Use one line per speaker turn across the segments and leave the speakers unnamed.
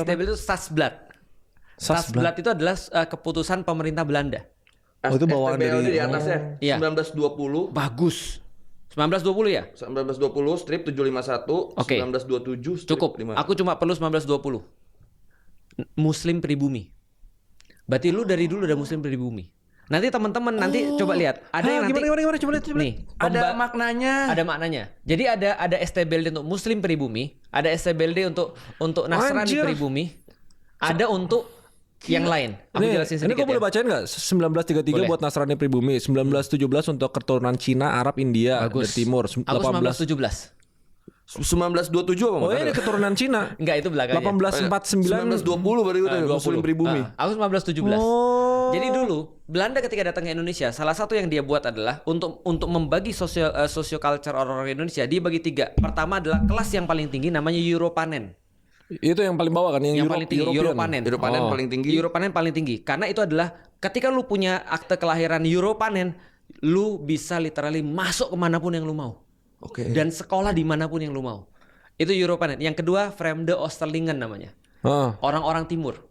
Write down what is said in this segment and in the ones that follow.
Stabil itu Stadsblad. Stadsblad itu adalah keputusan pemerintah Belanda.
Oh, itu bawaan
STBLD
dari
di atasnya.
Iya.
1920.
Bagus. 1920 ya?
1920 strip 751,
Oke.
1927 strip
Cukup.
5.
Aku cuma perlu 1920. Muslim pribumi. Berarti lu dari dulu udah Muslim pribumi. Nanti teman-teman nanti coba lihat. Ada yang nanti
Gimana, coba lihat.
nih,
Ada maknanya.
ada maknanya. Jadi ada STBLD untuk Muslim pribumi, ada STBLD untuk Nasrani
Anjir.
pribumi, ada untuk yang lain. Aku jelasin
Ini
sedikit
kok boleh
ya.
bacain nggak? 1933
Boleh.
buat Nasrani pribumi, 1917 untuk keturunan Cina, Arab, India, dan Timur,
Aku
18.
1917.
1927 apa?
Oh ini keturunan Cina.
Enggak, itu belakangnya.
1849.
1920 baru itu
20.
Muslim pribumi.
Aku 1917.
Oh.
Jadi dulu Belanda ketika datang ke Indonesia, salah satu yang dia buat adalah untuk membagi socio culture orang-orang Indonesia, dia bagi 3. Pertama adalah kelas yang paling tinggi namanya Europanen.
Itu yang paling bawah kan, yang
Paling tinggi Europanen.
Europanen paling tinggi.
Europanen paling tinggi. Karena itu adalah ketika lu punya akte kelahiran Europanen, lu bisa literally masuk kemanapun yang lu mau.
Oke.
Dan sekolah dimanapun yang lu mau. Itu Europanen. Yang kedua Vreemde Oosterlingen namanya.
Ah.
Orang-orang timur.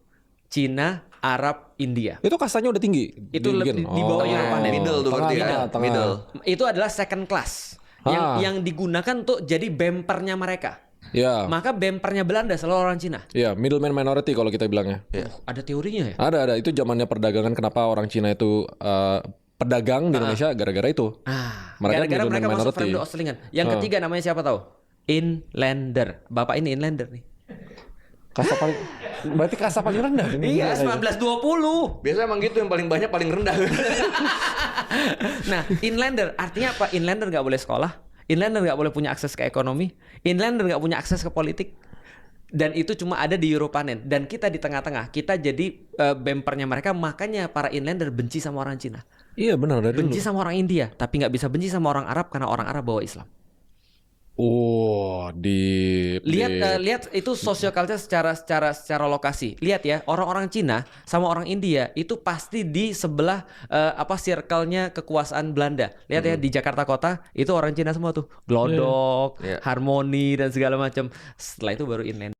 Cina, Arab, India.
Itu kastanya udah tinggi.
Itu lebih di bawah
Tengah,
Europanen.
middle tuh berarti ya.
tengah.
Middle.
Itu adalah second class. Yang digunakan untuk jadi bempernya mereka.
Ya.
Maka bempernya Belanda selalu orang Cina.
Ya, middleman minority kalau kita bilangnya.
Ada teorinya ya?
Ada. Itu zamannya perdagangan, kenapa orang Cina itu pedagang di Indonesia gara-gara itu. Mereka
Gara-gara
middleman
mereka masuk
minority.
Vreemde Oosterlingen. Yang ketiga namanya siapa tahu? Inlander. Bapak ini inlander nih.
Kasta paling berarti kasta paling rendah ini.
Iya, 1920.
Biasanya emang gitu, yang paling banyak paling rendah.
Nah, inlander artinya apa? Inlander nggak boleh sekolah. Inlander nggak boleh punya akses ke ekonomi. Inlander nggak punya akses ke politik. Dan itu cuma ada di Europanen. Dan kita di tengah-tengah. Kita jadi bempernya mereka. Makanya para inlander benci sama orang Cina.
Iya benar dari dulu.
Benci sama orang India. Tapi nggak bisa benci sama orang Arab karena orang Arab bawa Islam.
Oh,
Lihat itu social culture secara lokasi. Lihat ya, orang-orang Cina sama orang India itu pasti di sebelah circle-nya kekuasaan Belanda. Lihat ya di Jakarta Kota itu orang Cina semua tuh. Glodok, Harmoni dan segala macam. Setelah itu baru inland.